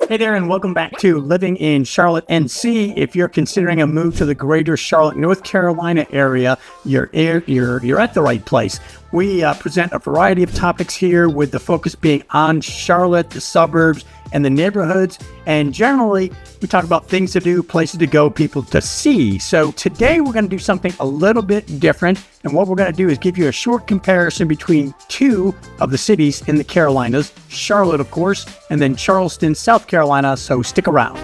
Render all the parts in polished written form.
Hey there, and welcome back to Living in Charlotte, NC. If you're considering a move to the greater Charlotte, North Carolina area, you're at the right place. We present a variety of topics here with the focus being on Charlotte, the suburbs, and the neighborhoods. And generally, we talk about things to do, places to go, people to see. So today we're going to do something a little bit different. And what we're going to do is give you a short comparison between two of the cities in the Carolinas, Charlotte, of course, and then Charleston, South Carolina. So stick around.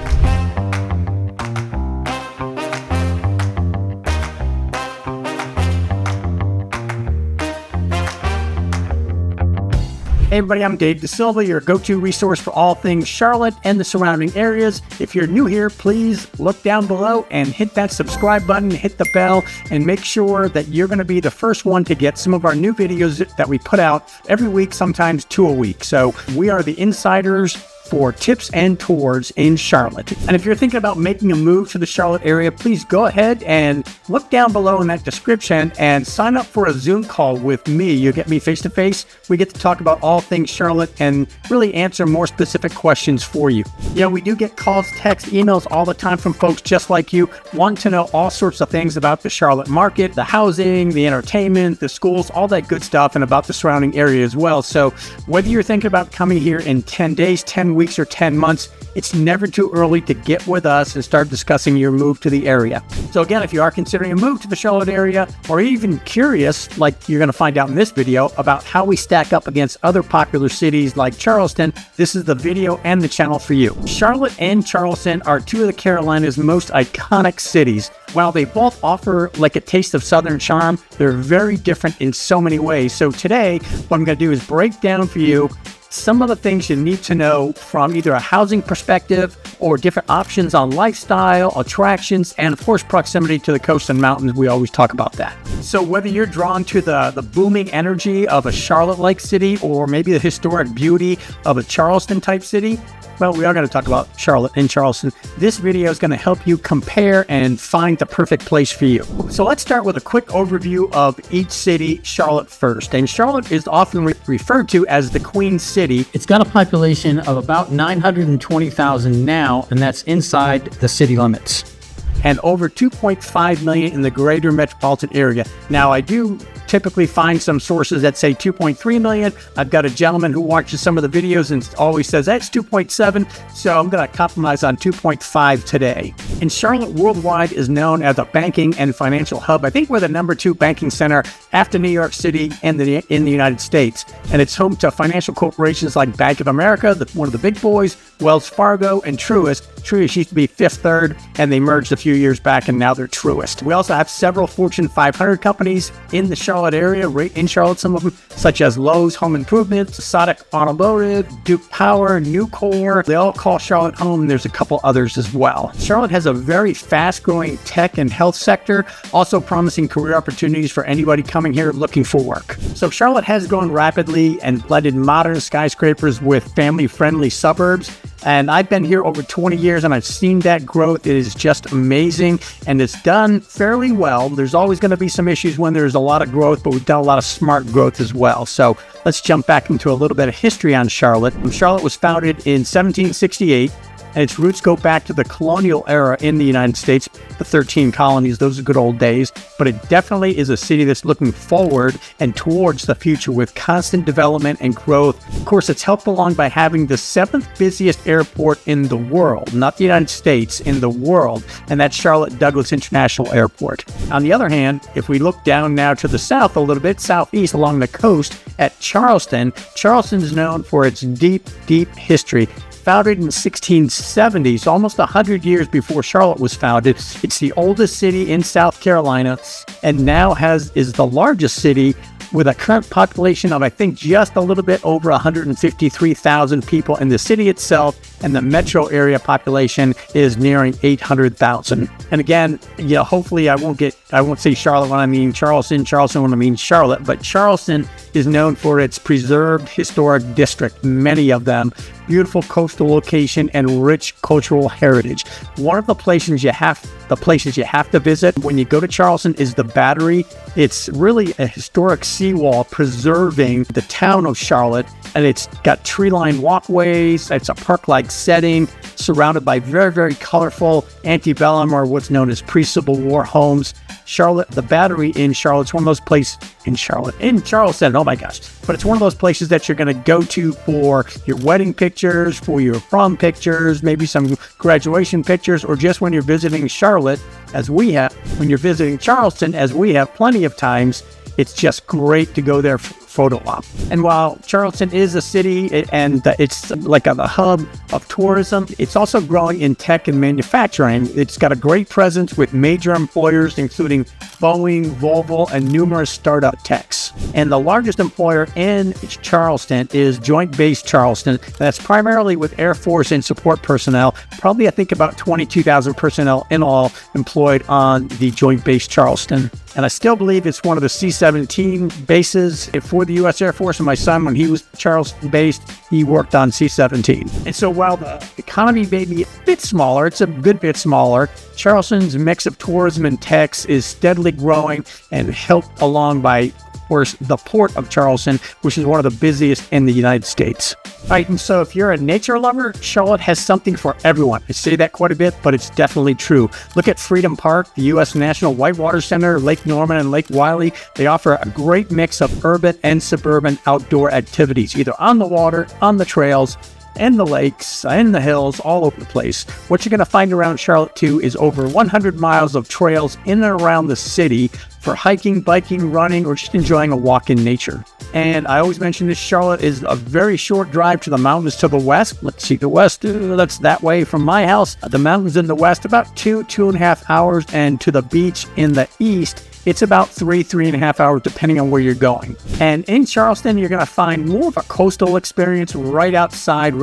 Hey everybody, I'm Dave DeSilva, your go-to resource for all things Charlotte and the surrounding areas. If you're new here, please look down below and hit that subscribe button, hit the bell, and make sure that you're going to be the first one to get some of our new videos that we put out every week, sometimes 2 a week. So we are the insiders for tips and tours in Charlotte. And if you're thinking about making a move to the Charlotte area, please go ahead and look down below in that description and sign up for a Zoom call with me. You get me face-to-face. We get to talk about all things Charlotte and really answer more specific questions for you. Yeah, we do get calls, texts, emails all the time from folks just like you, wanting to know all sorts of things about the Charlotte market, the housing, the entertainment, the schools, all that good stuff, and about the surrounding area as well. So whether you're thinking about coming here in 10 days, 10 weeks, or 10 months, it's never too early to get with us and start discussing your move to the area. So again, if you are considering a move to the Charlotte area, or even curious, like you're going to find out in this video, about how we stack up against other popular cities like Charleston, this is the video and the channel for you. Charlotte and Charleston are two of the Carolinas' most iconic cities. While they both offer like a taste of Southern charm, they're very different in so many ways. So today, what I'm going to do is break down for you some of the things you need to know from either a housing perspective or different options on lifestyle, attractions, and of course proximity to the coast and mountains. We always talk about that. So whether you're drawn to the booming energy of a Charlotte-like city or maybe the historic beauty of a Charleston-type city, well, we are going to talk about Charlotte and Charleston. This video is going to help you compare and find the perfect place for you. So let's start with a quick overview of each city, Charlotte first. And Charlotte is often referred to as the Queen City. It's got a population of about 920,000 now, and that's inside the city limits, and over 2.5 million in the greater metropolitan area. Now, I do typically find some sources that say 2.3 million. I've got a gentleman who watches some of the videos and always says that's 2.7, so I'm going to compromise on 2.5 today. And Charlotte worldwide is known as a banking and financial hub. I think we're the #2 banking center after New York City and in the United States. And it's home to financial corporations like Bank of America, one of the big boys, Wells Fargo, and Truist. Truist used to be Fifth Third, and they merged a few years back, and now they're Truist. We also have several Fortune 500 companies in the Charlotte area, right in Charlotte, some of them, such as Lowe's Home Improvement, Sodic Automotive, Duke Power, Nucor. They all call Charlotte home, and there's a couple others as well. Charlotte has a very fast-growing tech and health sector, also promising career opportunities for anybody coming here looking for work. So Charlotte has grown rapidly and blended modern skyscrapers with family-friendly suburbs. And I've been here over 20 years and I've seen that growth. It is just amazing and it's done fairly well. There's always going to be some issues when there's a lot of growth, but we've done a lot of smart growth as well. So let's jump back into a little bit of history on Charlotte. Charlotte was founded in 1768. And its roots go back to the colonial era in the United States, the 13 colonies. Those are good old days. But it definitely is a city that's looking forward and towards the future with constant development and growth. Of course, it's helped along by having the 7th busiest airport in the world, not the United States, in the world. And that's Charlotte Douglas International Airport. On the other hand, if we look down now to the south a little bit, southeast along the coast at Charleston, Charleston is known for its deep, deep history. Founded in the 1670s, almost 100 years before Charlotte was founded. It's the oldest city in South Carolina and now is the largest city with a current population of, I think, just a little bit over 153,000 people in the city itself, and the metro area population is nearing 800,000. And again, hopefully I won't say Charlotte when I mean Charleston, Charleston when I mean Charlotte, but Charleston is known for its preserved historic district, many of them, beautiful coastal location, and rich cultural heritage. One of the places you have to visit when you go to Charleston is the Battery. It's really a historic seawall preserving the town of Charlotte, and it's got tree-lined walkways. It's a park-like setting, surrounded by very, very colorful antebellum or what's known as pre-Civil War homes. Charlotte, the Battery in Charlotte's one of those places in Charleston, oh my gosh. But it's one of those places that you're going to go to for your wedding pictures, for your prom pictures, maybe some graduation pictures, or just when you're visiting Charlotte, as we have, when you're visiting Charleston, as we have plenty of times. It's just great to go there for photo op. And while Charleston is a city and it's like a hub of tourism, it's also growing in tech and manufacturing. It's got a great presence with major employers, including Boeing, Volvo, and numerous startup techs. And the largest employer in Charleston is Joint Base Charleston. That's primarily with Air Force and support personnel. Probably, I think, about 22,000 personnel in all employed on the Joint Base Charleston. And I still believe it's one of the C-17 bases for the U.S. Air Force. And my son, when he was Charleston-based, he worked on C-17. And so while the economy may be a bit smaller, it's a good bit smaller, Charleston's mix of tourism and techs is steadily growing and helped along by, of course, the Port of Charleston, which is one of the busiest in the United States. All right, and so if you're a nature lover, Charlotte has something for everyone. I say that quite a bit, but it's definitely true. Look at Freedom Park, the U.S. National Whitewater Center, Lake Norman, and Lake Wiley. They offer a great mix of urban and suburban outdoor activities, either on the water, on the trails, and the lakes, and the hills, all over the place. What you're going to find around Charlotte, too, is over 100 miles of trails in and around the city for hiking, biking, running, or just enjoying a walk in nature. And I always mention this, Charlotte is a very short drive to the mountains to the west. Let's see, the west, that's that way from my house. The mountains in the west, about 2.5 hours, and to the beach in the east, it's about 3.5 hours, depending on where you're going. And in Charleston, you're going to find more of a coastal experience right outside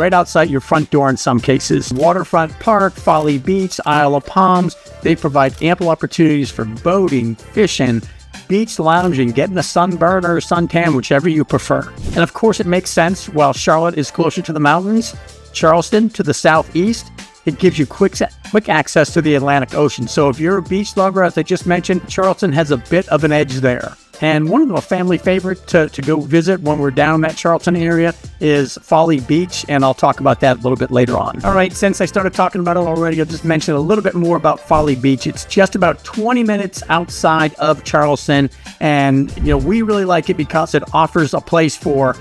your front door in some cases. Waterfront Park, Folly Beach, Isle of Palms, they provide ample opportunities for boating, fishing, beach lounging, getting a sunburn or a suntan, whichever you prefer. And of course, it makes sense. While Charlotte is closer to the mountains, Charleston to the southeast, it gives you quick access to the Atlantic Ocean. So if you're a beach lover, as I just mentioned, Charleston has a bit of an edge there. And one of the family favorite to go visit when we're down in that Charleston area is Folly Beach, and I'll talk about that a little bit later on. All right, since I started talking about it already, I'll just mention a little bit more about Folly Beach. It's just about 20 minutes outside of Charleston, and we really like it because it offers a place for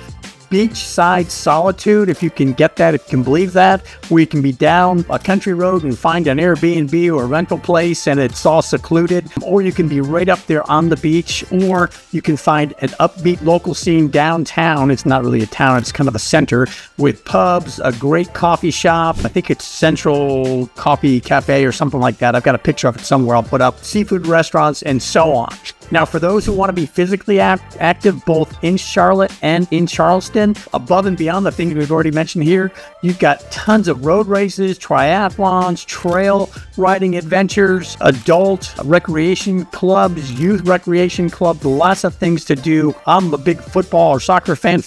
beachside solitude, if you can get that, if you can believe that. We can be down a country road and find an Airbnb or a rental place and it's all secluded, or you can be right up there on the beach, or you can find an upbeat local scene downtown. It's not really a town, it's kind of a center with pubs, a great coffee shop. I think it's Central Coffee Cafe or something like that. I've got a picture of it somewhere I'll put up. Seafood restaurants and so on. Now, for those who want to be physically active, both in Charlotte and in Charleston, above and beyond the things we've already mentioned here, you've got tons of road races, triathlons, trail riding adventures, adult recreation clubs, youth recreation clubs, lots of things to do. I'm a big soccer fan,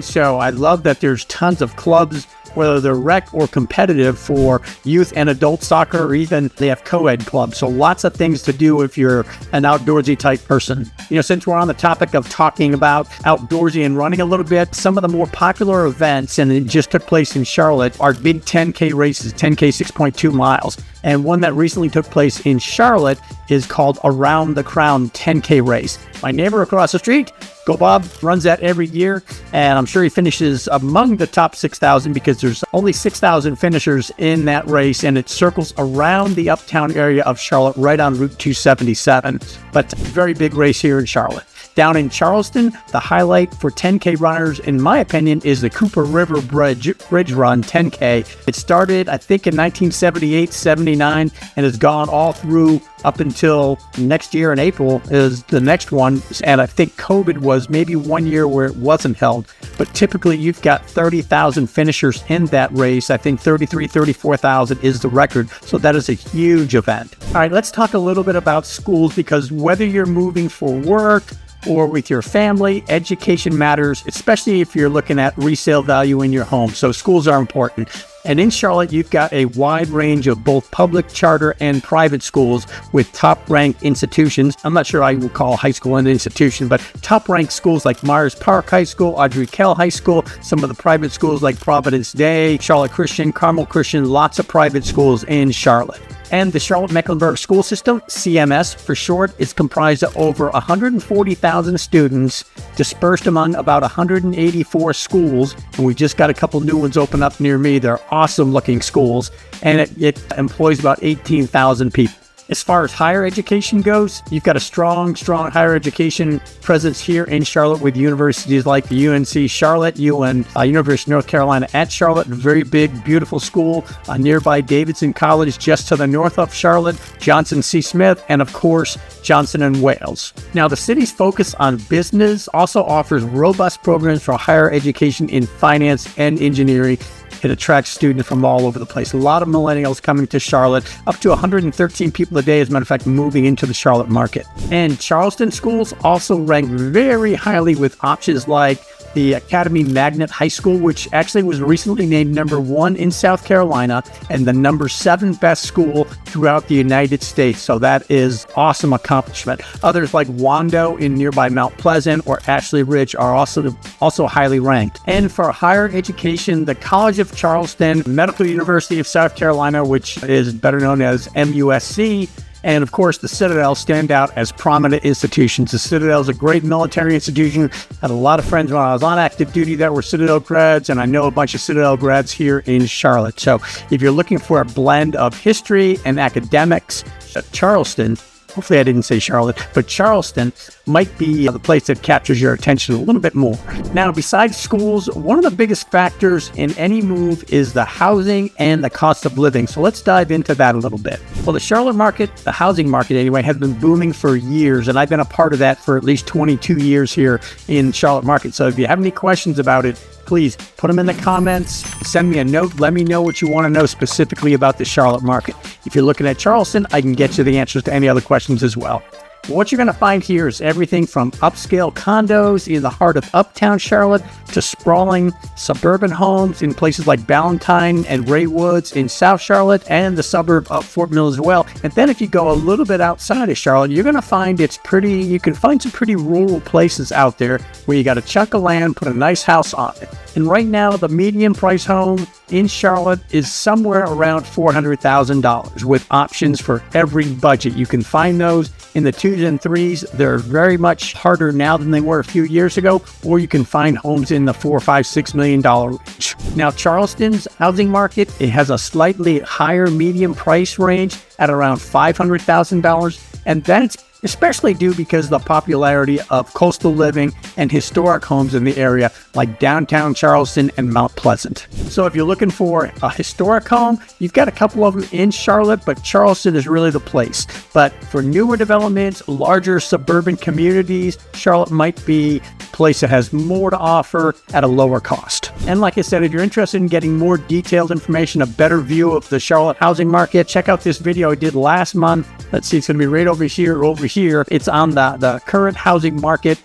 so I love that there's tons of clubs, whether they're rec or competitive, for youth and adult soccer, or even they have co-ed clubs. So lots of things to do if you're an outdoorsy type person. Since we're on the topic of talking about outdoorsy and running a little bit, some of the more popular events, and it just took place in Charlotte, are big 10K races, 10K 6.2 miles. And one that recently took place in Charlotte is called Around the Crown 10K race. My neighbor across the street, Go Bob, runs that every year, and I'm sure he finishes among the top 6,000 because there's only 6,000 finishers in that race, and it circles around the uptown area of Charlotte right on Route 277. But very big race here in Charlotte. Down in Charleston, the highlight for 10K runners, in my opinion, is the Cooper River Bridge Run 10K. It started, I think, in 1978, 79, and has gone all through up until next year in April is the next one. And I think COVID was maybe 1 year where it wasn't held. But typically, you've got 30,000 finishers in that race. I think 34,000 is the record. So that is a huge event. All right, let's talk a little bit about schools, because whether you're moving for work or with your family, education matters, especially if you're looking at resale value in your home. So schools are important. And in Charlotte, you've got a wide range of both public, charter, and private schools with top-ranked institutions. I'm not sure I would call high school an institution, but top-ranked schools like Myers Park High School, Audrey Kell High School, some of the private schools like Providence Day, Charlotte Christian, Carmel Christian, lots of private schools in Charlotte. And the Charlotte-Mecklenburg School System, CMS for short, is comprised of over 140,000 students dispersed among about 184 schools. And we just got a couple new ones open up near me. They're awesome-looking schools, and it employs about 18,000 people. As far as higher education goes, you've got a strong higher education presence here in Charlotte with universities like the UNC Charlotte, University of North Carolina at Charlotte, a very big, beautiful school, nearby Davidson College just to the north of Charlotte, Johnson C. Smith, and of course, Johnson & Wales. Now, the city's focus on business also offers robust programs for higher education in finance and engineering. It attracts students from all over the place. A lot of millennials coming to Charlotte, up to 113 people a day, as a matter of fact, moving into the Charlotte market. And Charleston schools also rank very highly with options like the Academy Magnet High School, which actually was recently named #1 in South Carolina and the #7 best school throughout the United States. So that is awesome accomplishment. Others like Wando in nearby Mount Pleasant or Ashley Ridge are also highly ranked. And for higher education, the College of Charleston, Medical University of South Carolina, which is better known as MUSC, and of course, the Citadel stand out as prominent institutions. The Citadel is a great military institution. I had a lot of friends when I was on active duty that were Citadel grads, and I know a bunch of Citadel grads here in Charlotte. So if you're looking for a blend of history and academics, Charleston, hopefully I didn't say Charlotte, but Charleston might be the place that captures your attention a little bit more. Now, besides schools, one of the biggest factors in any move is the housing and the cost of living. So let's dive into that a little bit. Well, the Charlotte market, the housing market anyway, has been booming for years, and I've been a part of that for at least 22 years here in Charlotte market. So if you have any questions about it, please put them in the comments, send me a note, let me know what you want to know specifically about the Charlotte market. If you're looking at Charleston, I can get you the answers to any other questions as well. What you're going to find here is everything from upscale condos in the heart of uptown Charlotte to sprawling suburban homes in places like Ballantyne and Ray Woods in South Charlotte and the suburb of Fort Mill as well. And then if you go a little bit outside of Charlotte, you're going to find you can find some pretty rural places out there where you got a chunk of land, put a nice house on it. And right now, the median price home in Charlotte is somewhere around $400,000 with options for every budget. You can find those in the 2s and 3s. They're very much harder now than they were a few years ago, or you can find homes in the $4, $5, $6 million range. Now, Charleston's housing market, it has a slightly higher median price range at around $500,000, and that's especially due because of the popularity of coastal living and historic homes in the area like downtown Charleston and Mount Pleasant. So if you're looking for a historic home, you've got a couple of them in Charlotte, but Charleston is really the place. But for newer developments, larger suburban communities, Charlotte might be a place that has more to offer at a lower cost. And like I said, if you're interested in getting more detailed information, a better view of the Charlotte housing market, check out this video I did last month. Let's see, it's going to be right over here. It's on the current housing market,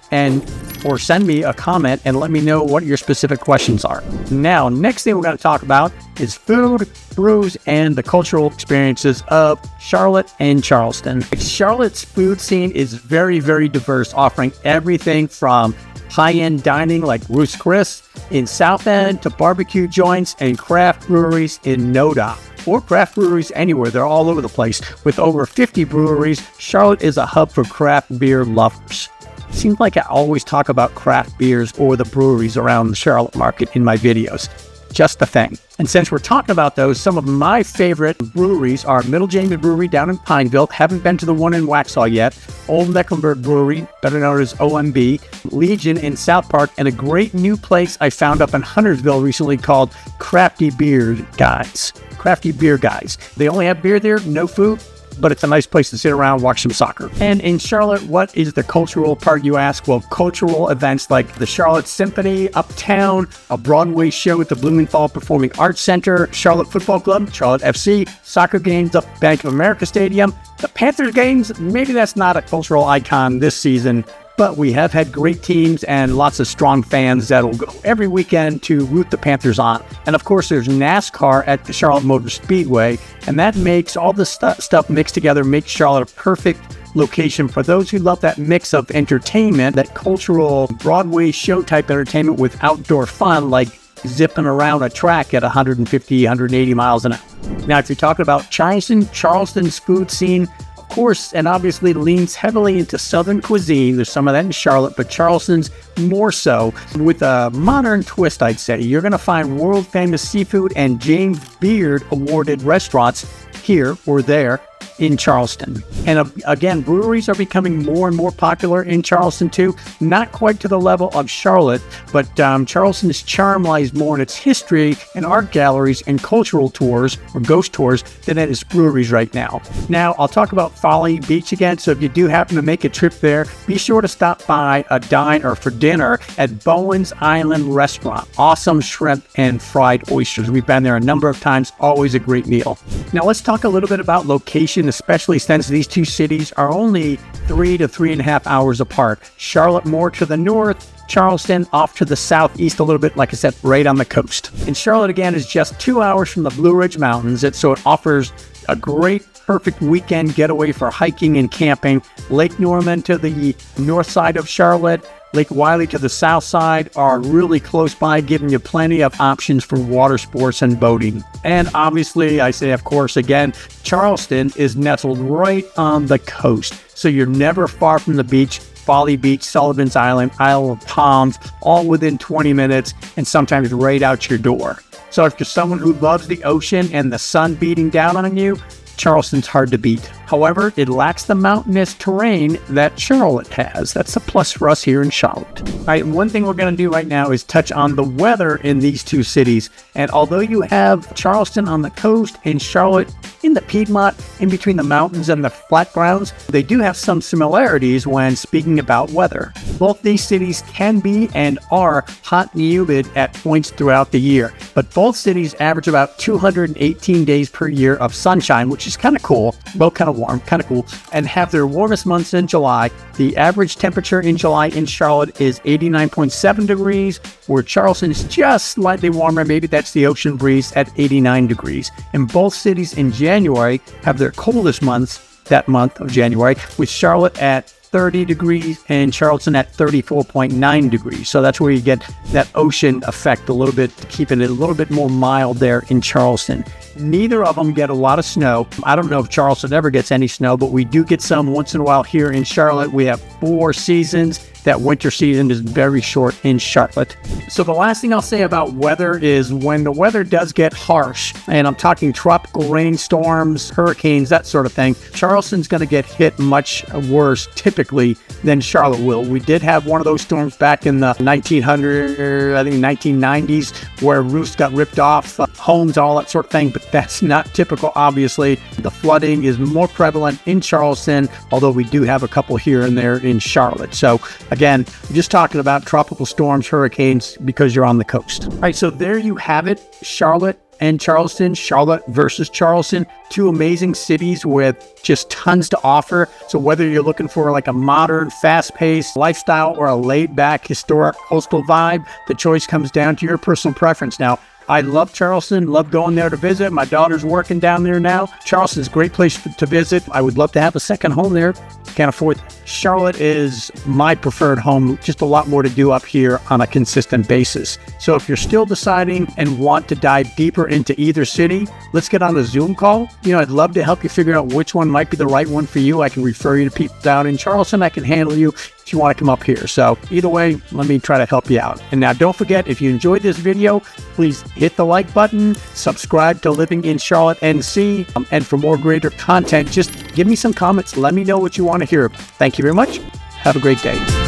or send me a comment and let me know what your specific questions are. Now, next thing we're going to talk about is food, brews, and the cultural experiences of Charlotte and Charleston. Charlotte's food scene is very, very diverse, offering everything from high-end dining like Ruth's Chris in South End to barbecue joints and craft breweries in NoDa. Or craft breweries anywhere. They're all over the place. With over 50 breweries, Charlotte is a hub for craft beer lovers. Seems like I always talk about craft beers or the breweries around the Charlotte market in my videos. Just a thing. And since we're talking about those, some of my favorite breweries are Middle Jamie Brewery down in Pineville. Haven't been to the one in Waxhaw yet. Old Mecklenburg Brewery, better known as OMB. Legion in South Park, and a great new place I found up in Huntersville recently called Crafty Beer Guys. Crafty Beer Guys. They only have beer there, no food, but it's a nice place to sit around, watch some soccer. And in Charlotte, what is the cultural part, you ask? Well, cultural events like the Charlotte Symphony, Uptown, a Broadway show at the Blumenthal Performing Arts Center, Charlotte Football Club, Charlotte FC, soccer games at Bank of America Stadium, the Panthers games. Maybe that's not a cultural icon this season, but we have had great teams and lots of strong fans that'll go every weekend to root the Panthers on. And of course, there's NASCAR at the Charlotte Motor Speedway, and that makes all the stuff mixed together, makes Charlotte a perfect location for those who love that mix of entertainment, that cultural Broadway show type entertainment with outdoor fun, like zipping around a track at 150, 180 miles an hour. Now, if you're talking about Charleston's food scene, of course, and obviously leans heavily into Southern cuisine. There's some of that in Charlotte, but Charleston's more so with a modern twist, I'd say. You're going to find world-famous seafood and James Beard awarded restaurants here or there in Charleston. And again, breweries are becoming more and more popular in Charleston too. Not quite to the level of Charlotte, but Charleston's charm lies more in its history and art galleries and cultural tours or ghost tours than it is breweries right now. Now, I'll talk about Folly Beach again. So if you do happen to make a trip there, be sure to stop by a dine or for dinner at Bowen's Island Restaurant. Awesome shrimp and fried oysters. We've been there a number of times. Always a great meal. Now, let's talk a little bit about location, especially since these two cities are only 3 to 3.5 hours apart. Charlotte more to the north, Charleston off to the southeast a little bit, like I said, right on the coast. And Charlotte, again, is just 2 hours from the Blue Ridge Mountains, so it offers a great, perfect weekend getaway for hiking and camping. Lake Norman to the north side of Charlotte, Lake Wylie to the south side are really close by, giving you plenty of options for water sports and boating. And obviously, I say, of course, again, Charleston is nestled right on the coast, so you're never far from the beach. Folly Beach, Sullivan's Island, Isle of Palms, all within 20 minutes and sometimes right out your door. So if you're someone who loves the ocean and the sun beating down on you, Charleston's hard to beat. However, it lacks the mountainous terrain that Charlotte has. That's a plus for us here in Charlotte. All right, one thing we're going to do right now is touch on the weather in these two cities. And although you have Charleston on the coast and Charlotte in the Piedmont, in between the mountains and the flat grounds, they do have some similarities when speaking about weather. Both these cities can be and are hot and humid at points throughout the year, but both cities average about 218 days per year of sunshine, which is kind of cool, both kind of warm, kind of cool, and have their warmest months in July. The average temperature in July in Charlotte is 89.7 degrees, where Charleston is just slightly warmer. Maybe that's the ocean breeze at 89 degrees. And both cities in January have their coldest months that month of January, with Charlotte at 30 degrees and Charleston at 34.9 degrees. So that's where you get that ocean effect a little bit, keeping it a little bit more mild there in Charleston. Neither of them get a lot of snow. I don't know if Charleston ever gets any snow, but we do get some once in a while here in Charlotte. We have 4 seasons. That winter season is very short in Charlotte. So the last thing I'll say about weather is when the weather does get harsh, and I'm talking tropical rainstorms, hurricanes, that sort of thing, Charleston's going to get hit much worse typically than Charlotte will. We did have one of those storms back in the 1990s, where roofs got ripped off, homes, all that sort of thing, but that's not typical, obviously. The flooding is more prevalent in Charleston, although we do have a couple here and there in Charlotte. So again, I'm just talking about tropical storms, hurricanes, because you're on the coast. All right, so there you have it. Charlotte and Charleston, Charlotte versus Charleston, 2 amazing cities with just tons to offer. So whether you're looking for like a modern, fast-paced lifestyle or a laid-back, historic coastal vibe, the choice comes down to your personal preference. Now, I love Charleston, love going there to visit. My daughter's working down there now. Charleston's a great place to visit. I would love to have a second home there. Can't afford that. Charlotte is my preferred home. Just a lot more to do up here on a consistent basis. So if you're still deciding and want to dive deeper into either city, let's get on a Zoom call. I'd love to help you figure out which one might be the right one for you. I can refer you to people down in Charleston. I can handle you if you want to come up here. So either way, let me try to help you out. And now don't forget, if you enjoyed this video, please hit the like button, subscribe to Living in Charlotte NC, and for more greater content, just give me some comments. Let me know what you want to hear about. Thank you very much. Have a great day.